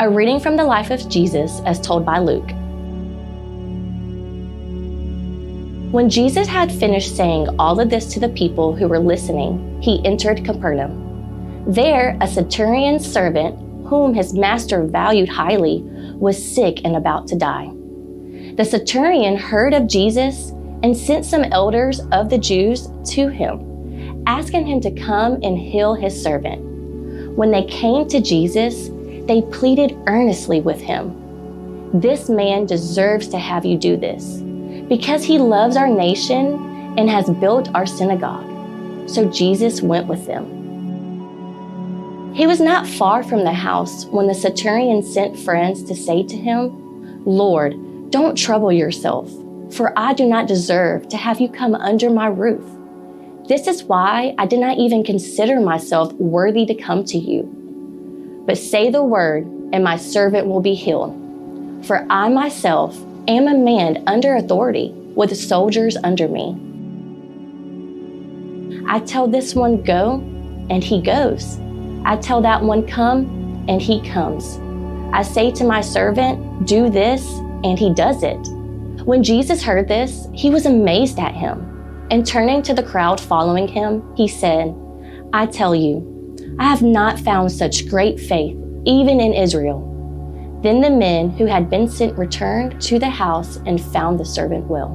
A reading from the life of Jesus as told by Luke. When Jesus had finished saying all of this to the people who were listening, he entered Capernaum. There, a centurion's servant, whom his master valued highly, was sick and about to die. The centurion heard of Jesus and sent some elders of the Jews to him, asking him to come and heal his servant. When they came to Jesus, they pleaded earnestly with him, "This man deserves to have you do this, because he loves our nation and has built our synagogue." So Jesus went with them. He was not far from the house when the centurion sent friends to say to him, "Lord, don't trouble yourself, for I do not deserve to have you come under my roof. This is why I did not even consider myself worthy to come to you. But say the word, and my servant will be healed. For I myself am a man under authority, with soldiers under me. I tell this one, go, and he goes. I tell that one, come, and he comes. I say to my servant, do this, and he does it." When Jesus heard this, he was amazed at him. And turning to the crowd following him, he said, "I tell you, I have not found such great faith, even in Israel." Then the men who had been sent returned to the house and found the servant well.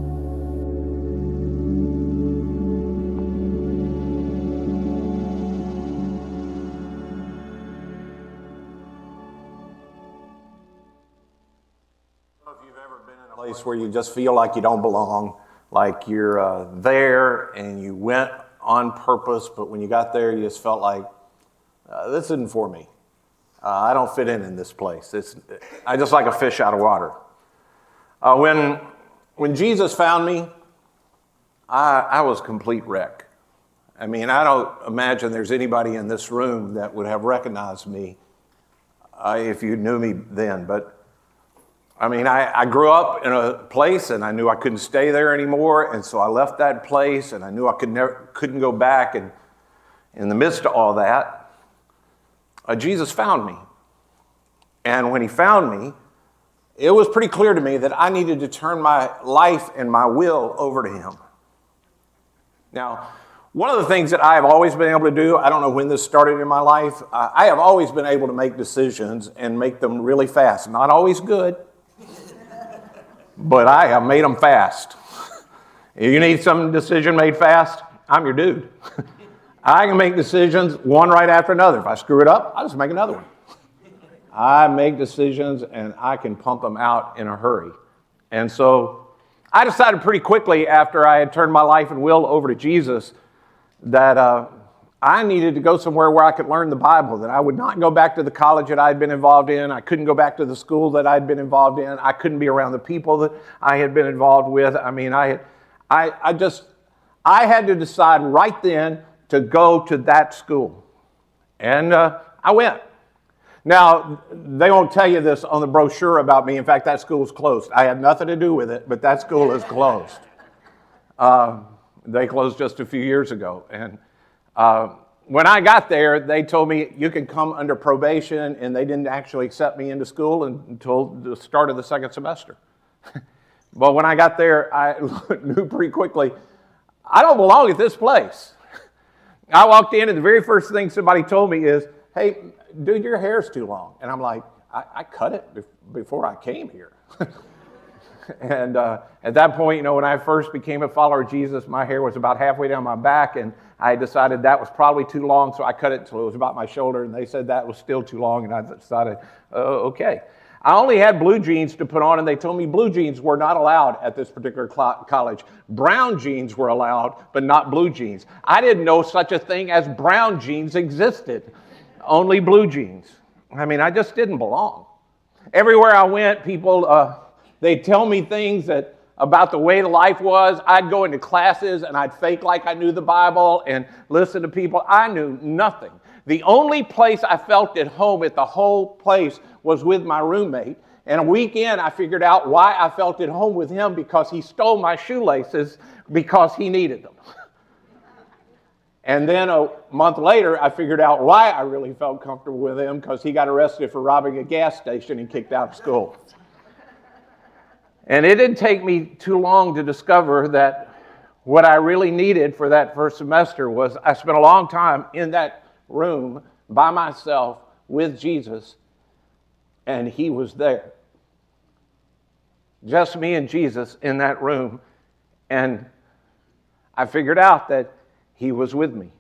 If you've ever been in a place where you just feel like you don't belong, like you're there and you went on purpose, but when you got there, you just felt like, this isn't for me. I don't fit in this place. I just like a fish out of water. When Jesus found me, I was a complete wreck. I mean, I don't imagine there's anybody in this room that would have recognized me if you knew me then. But I mean, I grew up in a place and I knew I couldn't stay there anymore. And so I left that place and I knew I couldn't go back. And in the midst of all that, Jesus found me. And when he found me, it was pretty clear to me that I needed to turn my life and my will over to him. Now, one of the things that I have always been able to do, I don't know when this started in my life, I have always been able to make decisions and make them really fast. Not always good, but I have made them fast. If you need some decision made fast, I'm your dude. I can make decisions one right after another. If I screw it up, I'll just make another one. I make decisions and I can pump them out in a hurry. And so I decided pretty quickly after I had turned my life and will over to Jesus that I needed to go somewhere where I could learn the Bible, that I would not go back to the college that I had been involved in. I couldn't go back to the school that I had been involved in. I couldn't be around the people that I had been involved with. I mean, I had to decide right then to go to that school. And I went. Now, they won't tell you this on the brochure about me. In fact, that school is closed. I had nothing to do with it, but that school is closed. They closed just a few years ago. And when I got there, they told me you could come under probation, and they didn't actually accept me into school until the start of the second semester. But when I got there, I knew pretty quickly, I don't belong at this place. I walked in, and the very first thing somebody told me is, "Hey, dude, your hair's too long." And I'm like, I cut it before I came here. And at that point, when I first became a follower of Jesus, my hair was about halfway down my back, and I decided that was probably too long, so I cut it until it was about my shoulder, and they said that was still too long, and I decided, okay. I only had blue jeans to put on, and they told me blue jeans were not allowed at this particular college. Brown jeans were allowed, but not blue jeans. I didn't know such a thing as brown jeans existed, only blue jeans. I mean, I just didn't belong. Everywhere I went, people, they'd tell me things about the way the life was. I'd go into classes, and I'd fake like I knew the Bible and listen to people. I knew nothing. The only place I felt at home at the whole place was with my roommate. And a weekend, I figured out why I felt at home with him, because he stole my shoelaces because he needed them. And then a month later, I figured out why I really felt comfortable with him, because he got arrested for robbing a gas station and kicked out of school. And it didn't take me too long to discover that what I really needed for that first semester was I spent a long time in that room by myself with Jesus, and he was there. Just me and Jesus in that room. And I figured out that he was with me.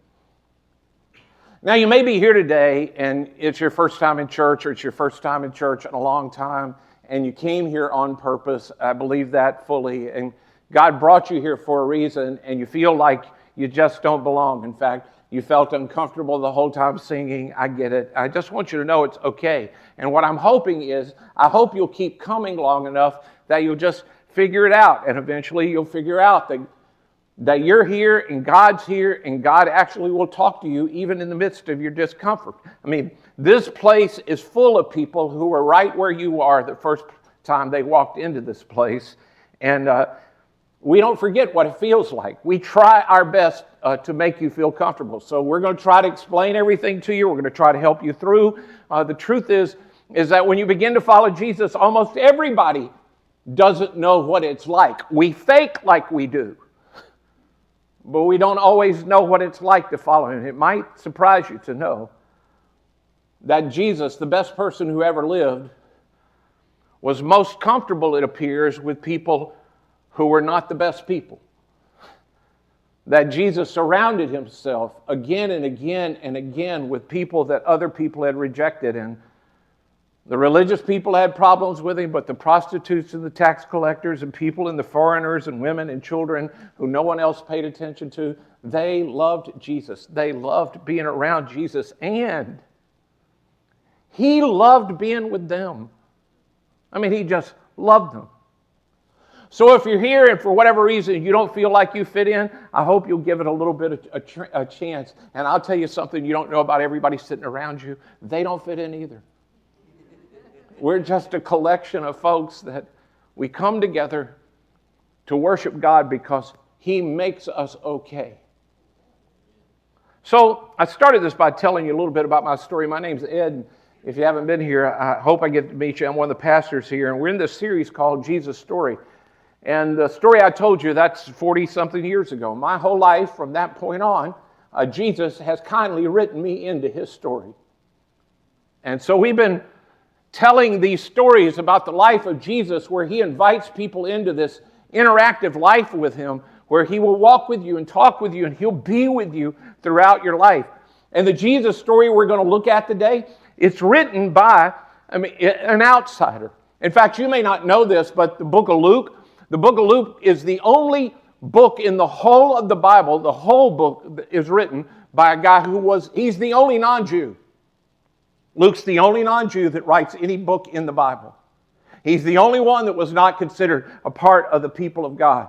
Now, you may be here today, and it's your first time in church, or it's your first time in church in a long time, and you came here on purpose. I believe that fully. And God brought you here for a reason, and you feel like you just don't belong. In fact, you felt uncomfortable the whole time singing. I get it. I just want you to know it's okay. And what I'm hoping is, I hope you'll keep coming long enough that you'll just figure it out. And eventually you'll figure out that you're here and God's here, and God actually will talk to you even in the midst of your discomfort. I mean, this place is full of people who are right where you are the first time they walked into this place. And we don't forget what it feels like. We try our best to make you feel comfortable. So we're going to try to explain everything to you. We're going to try to help you through. The truth is that when you begin to follow Jesus, almost everybody doesn't know what it's like. We fake like we do, but we don't always know what it's like to follow him. It might surprise you to know that Jesus, the best person who ever lived, was most comfortable, it appears, with people who were not the best people. That Jesus surrounded himself again and again and again with people that other people had rejected. And the religious people had problems with him, but the prostitutes and the tax collectors and people and the foreigners and women and children who no one else paid attention to, they loved Jesus. They loved being around Jesus, and he loved being with them. I mean, he just loved them. So if you're here and for whatever reason you don't feel like you fit in, I hope you'll give it a little bit of a chance. And I'll tell you something you don't know about everybody sitting around you. They don't fit in either. We're just a collection of folks that we come together to worship God because he makes us okay. So I started this by telling you a little bit about my story. My name's Ed. If you haven't been here, I hope I get to meet you. I'm one of the pastors here, and we're in this series called Jesus Story. And the story I told you, that's 40-something years ago. My whole life from that point on, Jesus has kindly written me into his story. And so we've been telling these stories about the life of Jesus, where he invites people into this interactive life with him, where he will walk with you and talk with you, and he'll be with you throughout your life. And the Jesus story we're going to look at today, it's written by an outsider. In fact, you may not know this, but the book of Luke is the only book in the whole of the Bible. The whole book is written by a guy he's the only non-Jew. Luke's the only non-Jew that writes any book in the Bible. He's the only one that was not considered a part of the people of God.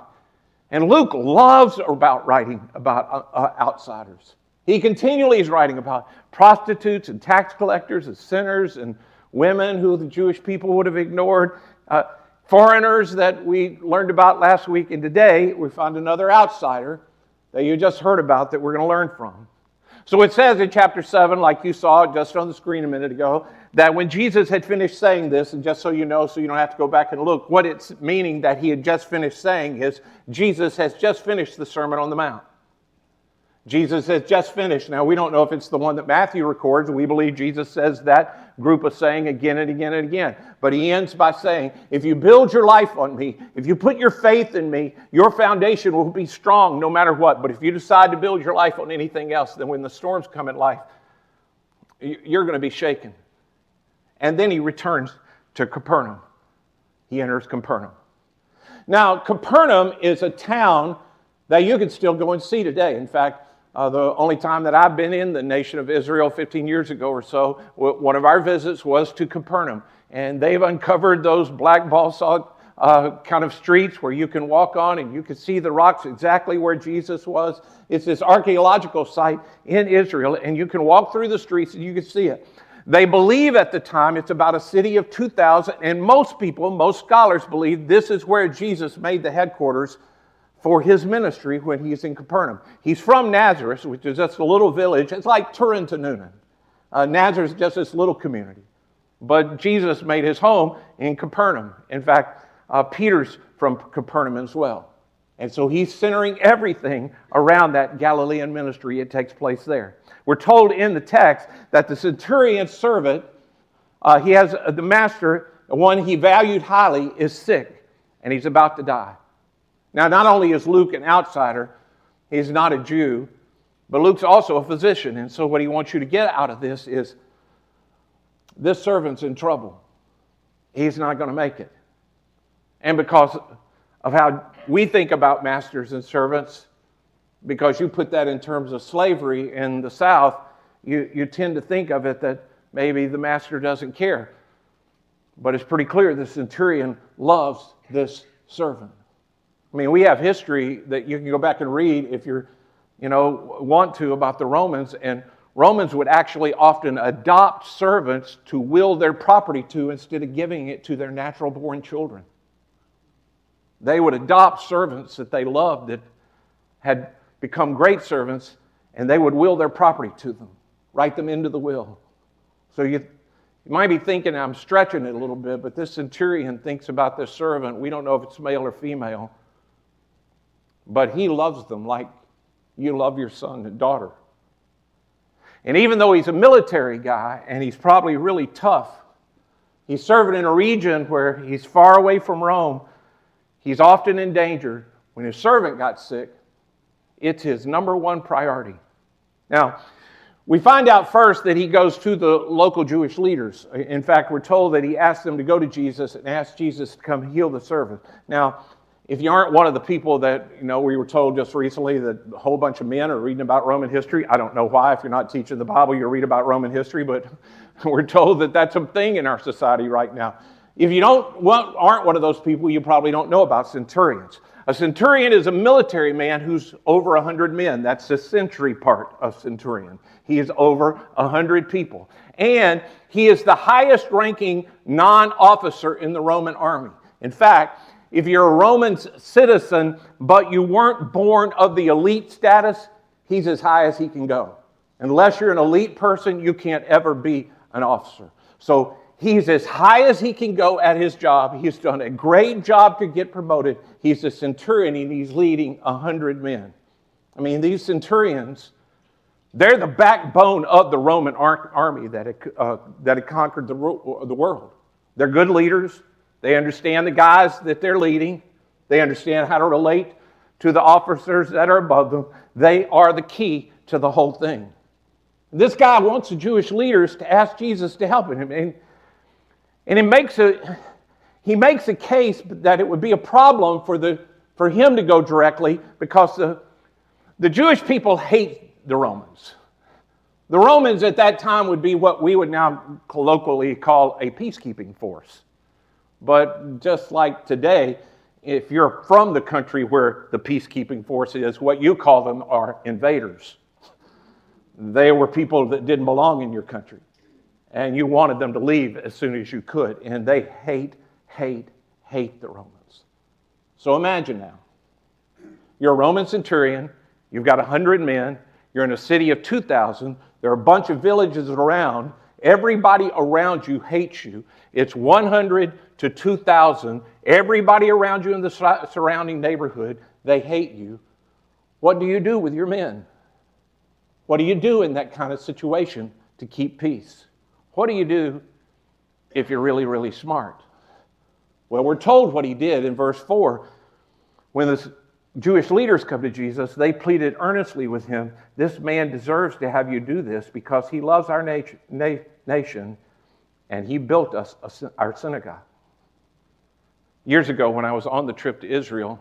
And Luke loves writing about outsiders. He continually is writing about prostitutes and tax collectors and sinners and women who the Jewish people would have ignored, foreigners that we learned about last week. And today we found another outsider that you just heard about that we're going to learn from. So it says in chapter 7, like you saw just on the screen a minute ago, that when Jesus had finished saying this, and just so you know, so you don't have to go back and look, what it's meaning that he had just finished saying is Jesus has just finished the Sermon on the Mount. Jesus has just finished. Now, we don't know if it's the one that Matthew records. We believe Jesus says that group of saying again and again and again. But he ends by saying, if you build your life on me, if you put your faith in me, your foundation will be strong no matter what. But if you decide to build your life on anything else, then when the storms come in life, you're going to be shaken. And then he returns to Capernaum. He enters Capernaum. Now, Capernaum is a town that you can still go and see today. In fact, the only time that I've been in the nation of Israel 15 years ago or so, one of our visits was to Capernaum. And they've uncovered those black basalt kind of streets where you can walk on and you can see the rocks exactly where Jesus was. It's this archaeological site in Israel, and you can walk through the streets and you can see it. They believe at the time it's about a city of 2,000, and most scholars believe this is where Jesus made the headquarters for his ministry when he's in Capernaum. He's from Nazareth, which is just a little village. It's like Turin to Noonan. Nazareth is just this little community. But Jesus made his home in Capernaum. In fact, Peter's from Capernaum as well. And so he's centering everything around that Galilean ministry. It takes place there. We're told in the text that the centurion's servant, he has the master, the one he valued highly, is sick, and he's about to die. Now, not only is Luke an outsider, he's not a Jew, but Luke's also a physician. And so what he wants you to get out of this is, this servant's in trouble. He's not going to make it. And because of how we think about masters and servants, because you put that in terms of slavery in the South, you tend to think of it that maybe the master doesn't care. But it's pretty clear the centurion loves this servant. I mean, we have history that you can go back and read if you want to about the Romans, and Romans would actually often adopt servants to will their property to instead of giving it to their natural-born children. They would adopt servants that they loved that had become great servants, and they would will their property to them, write them into the will. So you might be thinking I'm stretching it a little bit, but this centurion thinks about this servant. We don't know if it's male or female, but he loves them like you love your son and daughter. And even though he's a military guy and he's probably really tough, he's serving in a region where he's far away from Rome. He's often in danger. When his servant got sick, it's his number one priority. Now, we find out first that he goes to the local Jewish leaders. In fact, we're told that he asked them to go to Jesus and ask Jesus to come heal the servant. Now, if you aren't one of the people that, we were told just recently that a whole bunch of men are reading about Roman history. I don't know why. If you're not teaching the Bible, you read about Roman history, but we're told that that's a thing in our society right now. If you aren't one of those people, you probably don't know about centurions. A centurion is a military man who's over 100 men. That's the century part of centurion. He is over 100 people. And he is the highest ranking non-officer in the Roman army. In fact, if you're a Roman citizen, but you weren't born of the elite status, he's as high as he can go. Unless you're an elite person, you can't ever be an officer. So he's as high as he can go at his job. He's done a great job to get promoted. He's a centurion, and he's leading 100 men. I mean, these centurions, they're the backbone of the Roman army that had conquered the world. They're good leaders. They understand the guys that they're leading. They understand how to relate to the officers that are above them. They are the key to the whole thing. This guy wants the Jewish leaders to ask Jesus to help him. And he makes a case that it would be a problem for him to go directly because the Jewish people hate the Romans. The Romans at that time would be what we would now colloquially call a peacekeeping force. But just like today, if you're from the country where the peacekeeping force is, what you call them are invaders. They were people that didn't belong in your country. And you wanted them to leave as soon as you could. And they hate the Romans. So imagine now. You're a Roman centurion. You've got 100 men. You're in a city of 2,000. There are a bunch of villages around. Everybody around you hates you. It's 100 to 2,000. Everybody around you in the surrounding neighborhood, they hate you. What do you do with your men? What do you do in that kind of situation to keep peace? What do you do if you're really, really smart? Well, we're told what he did in verse 4. When the Jewish leaders come to Jesus, they pleaded earnestly with him, "This man deserves to have you do this because he loves our nation and he built us our synagogue." Years ago, when I was on the trip to Israel,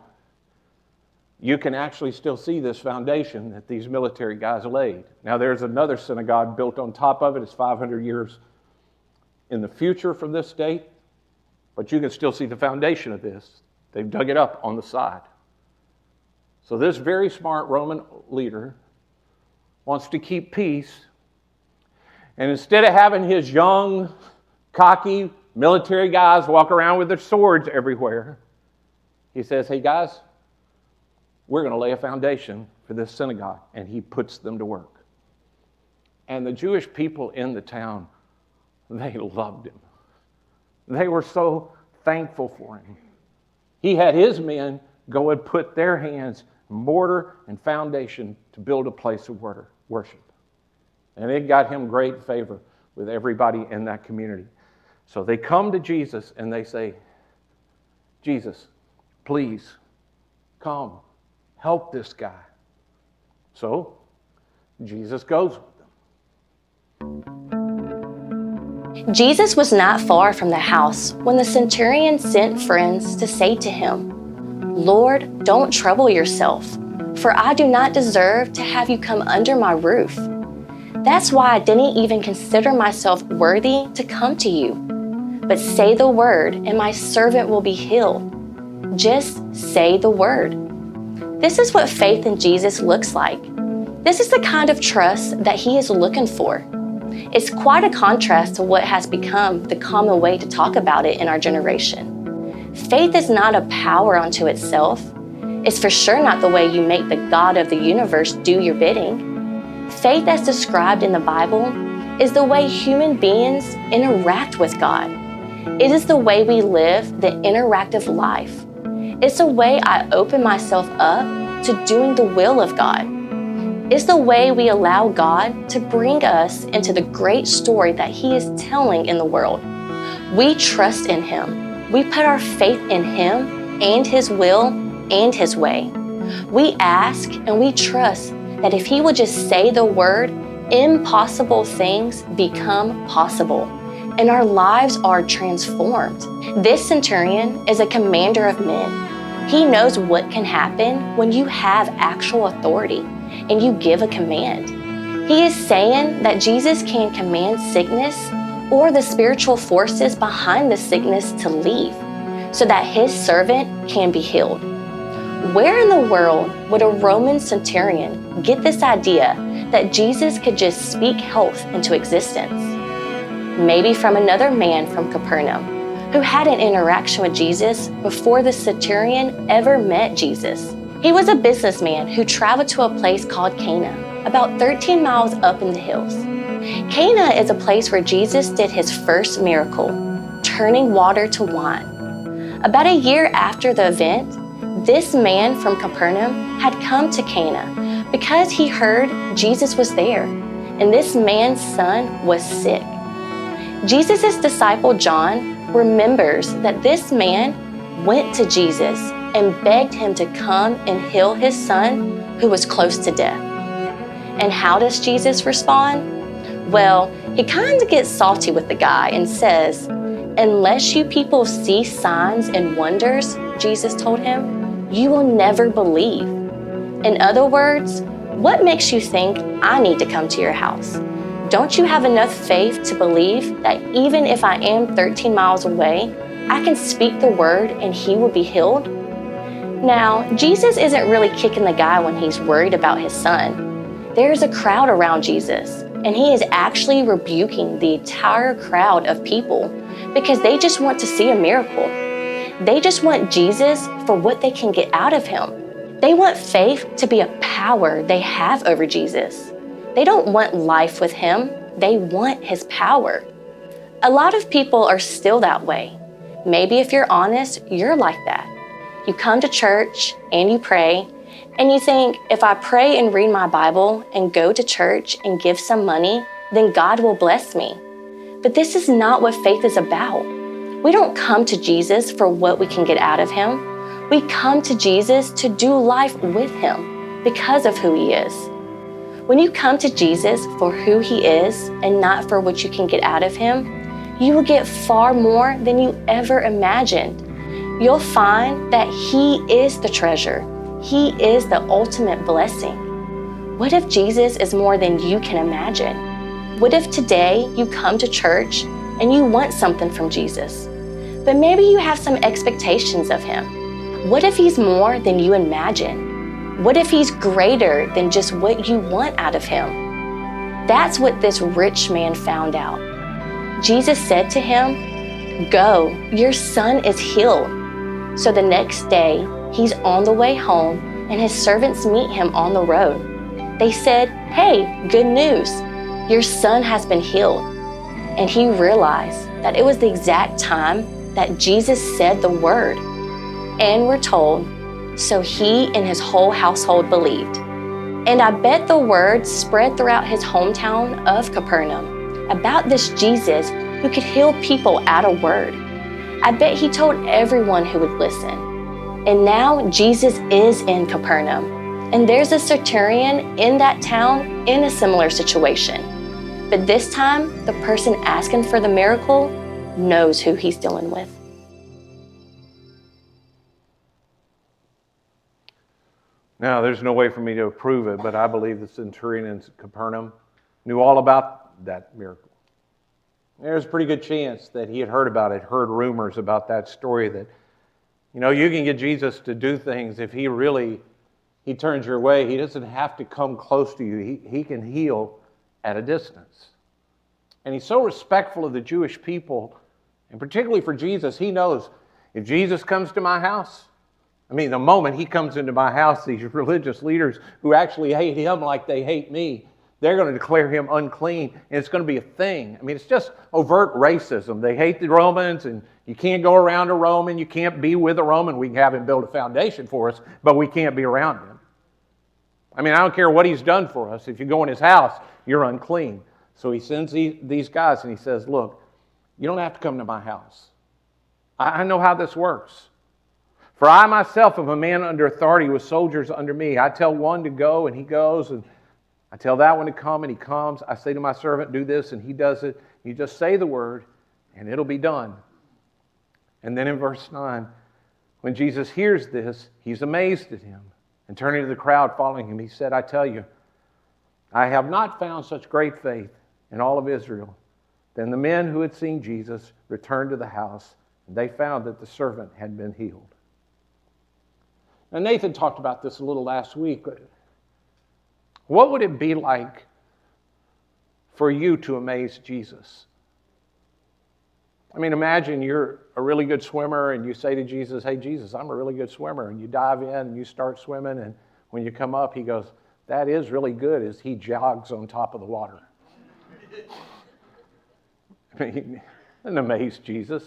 you can actually still see this foundation that these military guys laid. Now, there's another synagogue built on top of it. It's 500 years in the future from this date, but you can still see the foundation of this. They've dug it up on the side. So this very smart Roman leader wants to keep peace, and instead of having his young, cocky military guys walk around with their swords everywhere, he says, "Hey guys, we're going to lay a foundation for this synagogue. And he puts them to work. And the Jewish people in the town, they loved him. They were so thankful for him. He had his men go and put their hands in mortar and foundation to build a place of worship. And it got him great favor with everybody in that community. So they come to Jesus and they say, Jesus, please come, help this guy. So Jesus goes with them. Jesus was not far from the house when the centurion sent friends to say to him, Lord, don't trouble yourself, for I do not deserve to have you come under my roof. That's why I didn't even consider myself worthy to come to you. But say the word, and my servant will be healed. Just say the word. This is what faith in Jesus looks like. This is the kind of trust that he is looking for. It's quite a contrast to what has become the common way to talk about it in our generation. Faith is not a power unto itself. It's for sure not the way you make the God of the universe do your bidding. Faith, as described in the Bible, is the way human beings interact with God. It is the way we live the interactive life. It's the way I open myself up to doing the will of God. It's the way we allow God to bring us into the great story that he is telling in the world. We trust in him. We put our faith in him and his will and his way. We ask and we trust that if he will just say the word, impossible things become possible, and our lives are transformed. This centurion is a commander of men. He knows what can happen when you have actual authority and you give a command. He is saying that Jesus can command sickness or the spiritual forces behind the sickness to leave so that his servant can be healed. Where in the world would a Roman centurion get this idea that Jesus could just speak health into existence? Maybe from another man from Capernaum who had an interaction with Jesus before the centurion ever met Jesus. He was a businessman who traveled to a place called Cana, about 13 miles up in the hills. Cana is a place where Jesus did his first miracle, turning water to wine. About a year after the event, this man from Capernaum had come to Cana because he heard Jesus was there, and this man's son was sick. Jesus' disciple John remembers that this man went to Jesus and begged him to come and heal his son who was close to death. And how does Jesus respond? Well, he kind of gets salty with the guy and says, "Unless you people see signs and wonders," Jesus told him, "you will never believe." In other words, what makes you think I need to come to your house? Don't you have enough faith to believe that even if I am 13 miles away, I can speak the word and he will be healed? Now, Jesus isn't really kicking the guy when he's worried about his son. There's a crowd around Jesus, and he is actually rebuking the entire crowd of people because they just want to see a miracle. They just want Jesus for what they can get out of him. They want faith to be a power they have over Jesus. They don't want life with him. They want his power. A lot of people are still that way. Maybe if you're honest, you're like that. You come to church and you pray, and you think, if I pray and read my Bible and go to church and give some money, then God will bless me. But this is not what faith is about. We don't come to Jesus for what we can get out of him. We come to Jesus to do life with him because of who he is. When you come to Jesus for who he is and not for what you can get out of him, you will get far more than you ever imagined. You'll find that he is the treasure. He is the ultimate blessing. What if Jesus is more than you can imagine? What if today you come to church and you want something from Jesus, but maybe you have some expectations of him? What if he's more than you imagine? What if he's greater than just what you want out of him? That's what this rich man found out. Jesus said to him, "Go, your son is healed." So the next day, he's on the way home and his servants meet him on the road. They said, "Hey, good news! Your son has been healed." And he realized that it was the exact time that Jesus said the word. And we're told, so he and his whole household believed. And I bet the word spread throughout his hometown of Capernaum about this Jesus who could heal people at a word. I bet he told everyone who would listen. And now Jesus is in Capernaum, and there's a centurion in that town in a similar situation. But this time, the person asking for the miracle knows who he's dealing with. Now, there's no way for me to prove it, but I believe the centurion in Capernaum knew all about that miracle. There's a pretty good chance that he had heard about it, heard rumors about that story that, you can get Jesus to do things if he turns your way. He doesn't have to come close to you. He can heal at a distance. And he's so respectful of the Jewish people, and particularly for Jesus, he knows if Jesus comes to my house, the moment he comes into my house, these religious leaders who actually hate him like they hate me, they're going to declare him unclean, and it's going to be a thing. It's just overt racism. They hate the Romans, and you can't go around a Roman. You can't be with a Roman. We can have him build a foundation for us, but we can't be around him. I don't care what he's done for us. If you go in his house, you're unclean. So he sends these guys, and he says, look, you don't have to come to my house. I know how this works. For I myself am a man under authority with soldiers under me. I tell one to go, and he goes, and I tell that one to come, and he comes. I say to my servant, do this, and he does it. You just say the word, and it'll be done. And then in verse 9, when Jesus hears this, he's amazed at him. And turning to the crowd following him, he said, I tell you, I have not found such great faith in all of Israel. Then the men who had seen Jesus returned to the house, and they found that the servant had been healed. Now, Nathan talked about this a little last week. What would it be like for you to amaze Jesus? Imagine you're a really good swimmer and you say to Jesus, hey, Jesus, I'm a really good swimmer. And you dive in and you start swimming. And when you come up, he goes, that is really good, as he jogs on top of the water. Doesn't amaze Jesus.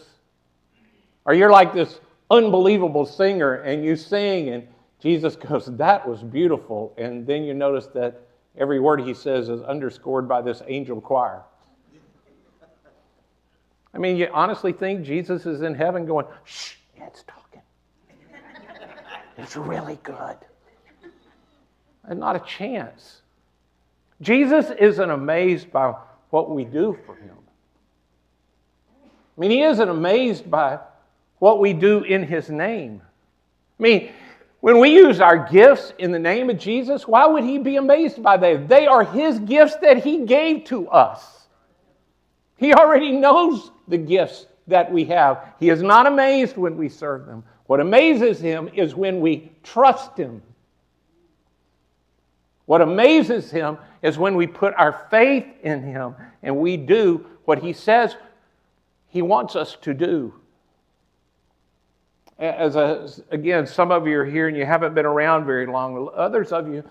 Or you're like this unbelievable singer and you sing and Jesus goes, that was beautiful. And then you notice that every word he says is underscored by this angel choir. You honestly think Jesus is in heaven going, shh, it's talking. It's really good. And not a chance. Jesus isn't amazed by what we do for him. He isn't amazed by what we do in his name. When we use our gifts in the name of Jesus, why would he be amazed by them? They are his gifts that he gave to us. He already knows the gifts that we have. He is not amazed when we serve them. What amazes him is when we trust him. What amazes him is when we put our faith in him and we do what he says he wants us to do. Again, some of you are here and you haven't been around very long. Others of you,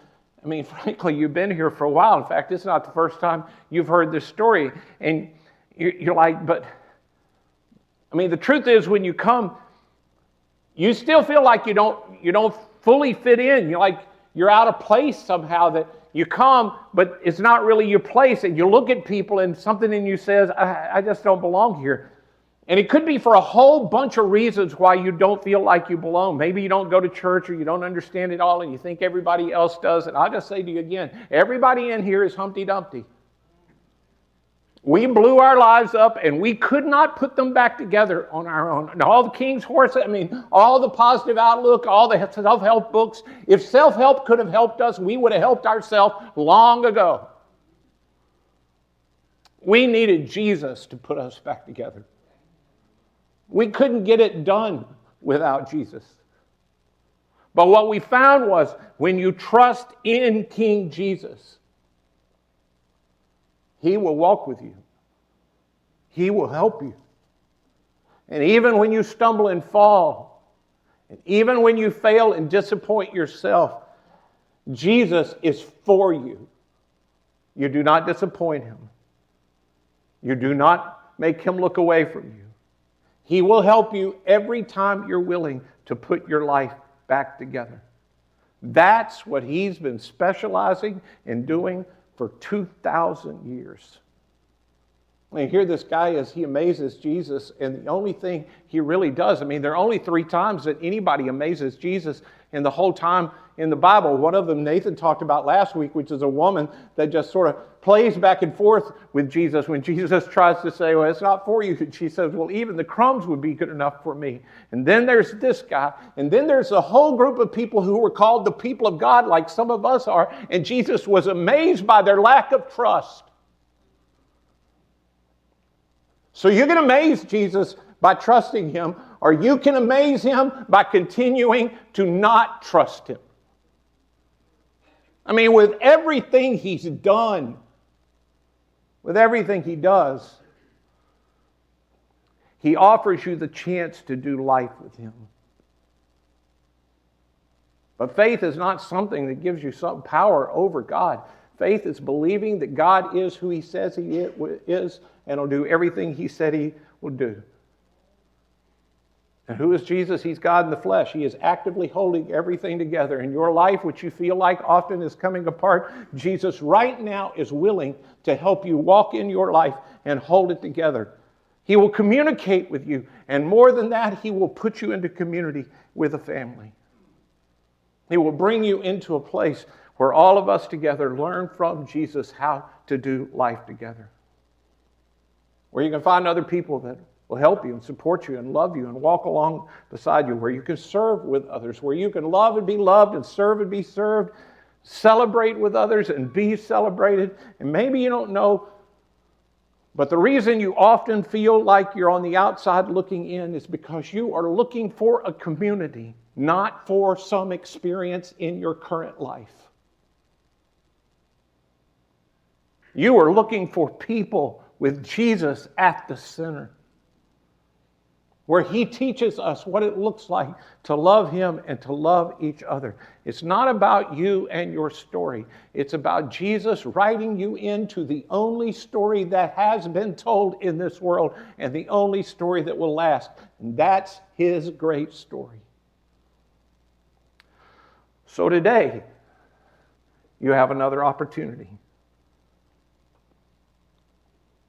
frankly, you've been here for a while. In fact, it's not the first time you've heard this story. And you're like, but, the truth is when you come, you still feel like you don't fully fit in. You're out of place somehow, that you come, but it's not really your place. And you look at people and something in you says, I just don't belong here. And it could be for a whole bunch of reasons why you don't feel like you belong. Maybe you don't go to church or you don't understand it all and you think everybody else does. And I'll just say to you again, everybody in here is Humpty Dumpty. We blew our lives up and we could not put them back together on our own. And all the King's horses, all the positive outlook, all the self-help books. If self-help could have helped us, we would have helped ourselves long ago. We needed Jesus to put us back together. We couldn't get it done without Jesus. But what we found was when you trust in King Jesus, he will walk with you. He will help you. And even when you stumble and fall, And even when you fail and disappoint yourself, Jesus is for you. You do not disappoint him. You do not make him look away from you. He will help you every time you're willing to put your life back together. That's what he's been specializing in doing for 2,000 years. And you hear this guy as he amazes Jesus, and the only thing he really does, there are only 3 times that anybody amazes Jesus in the whole time in the Bible. One of them Nathan talked about last week, which is a woman that just sort of plays back and forth with Jesus when Jesus tries to say, well, it's not for you. And she says, well, even the crumbs would be good enough for me. And then there's this guy. And then there's a whole group of people who were called the people of God like some of us are. And Jesus was amazed by their lack of trust. So you can amaze Jesus by trusting him, or you can amaze him by continuing to not trust him. With everything he's done, with everything he does, he offers you the chance to do life with him. But faith is not something that gives you some power over God. Faith is believing that God is who he says he is and will do everything he said he will do. And who is Jesus? He's God in the flesh. He is actively holding everything together. In your life, which you feel like often is coming apart, Jesus right now is willing to help you walk in your life and hold it together. He will communicate with you. And more than that, he will put you into community with a family. He will bring you into a place where all of us together learn from Jesus how to do life together. Where you can find other people that will help you and support you and love you and walk along beside you, where you can serve with others, where you can love and be loved and serve and be served, celebrate with others and be celebrated. And maybe you don't know, but the reason you often feel like you're on the outside looking in is because you are looking for a community, not for some experience in your current life. You are looking for people with Jesus at the center, where he teaches us what it looks like to love him and to love each other. It's not about you and your story. It's about Jesus writing you into the only story that has been told in this world and the only story that will last. And that's his great story. So today, you have another opportunity.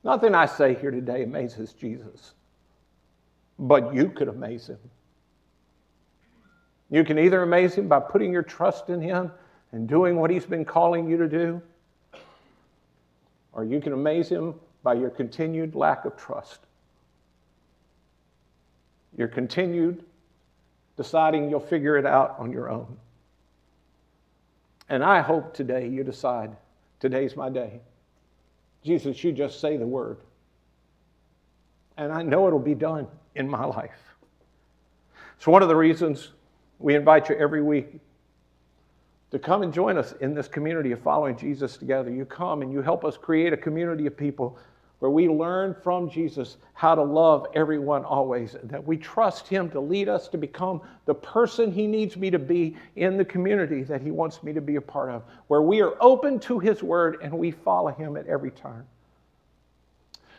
Nothing I say here today amazes Jesus, but you could amaze him. You can either amaze him by putting your trust in him and doing what he's been calling you to do, or you can amaze him by your continued lack of trust. Your continued deciding you'll figure it out on your own. And I hope today you decide, today's my day. Jesus, you just say the word. And I know it'll be done in my life. So one of the reasons we invite you every week to come and join us in this community of following Jesus together. You come and you help us create a community of people where we learn from Jesus how to love everyone always, that we trust him to lead us to become the person he needs me to be in the community that he wants me to be a part of, where we are open to his word and we follow him at every turn.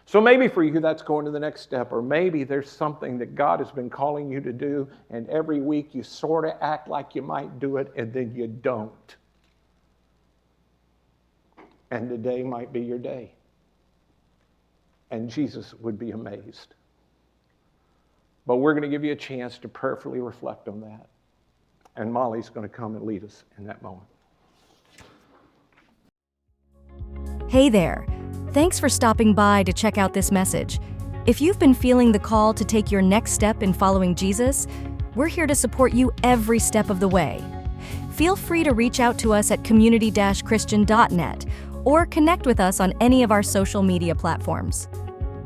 So maybe for you that's going to the next step, or maybe there's something that God has been calling you to do, and every week you sort of act like you might do it and then you don't. And today might be your day. And Jesus would be amazed. But we're going to give you a chance to prayerfully reflect on that. And Molly's going to come and lead us in that moment. Hey there. Thanks for stopping by to check out this message. If you've been feeling the call to take your next step in following Jesus, we're here to support you every step of the way. Feel free to reach out to us at community-christian.net or connect with us on any of our social media platforms.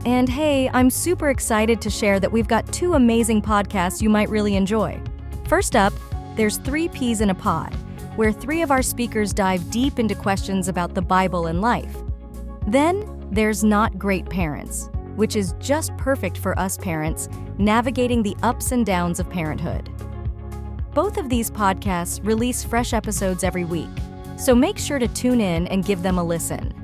And hey, I'm super excited to share that we've got 2 amazing podcasts you might really enjoy. First up, there's 3 Peas in a Pod, where 3 of our speakers dive deep into questions about the Bible and life. Then there's Not Great Parents, which is just perfect for us parents navigating the ups and downs of parenthood. Both of these podcasts release fresh episodes every week, so make sure to tune in and give them a listen.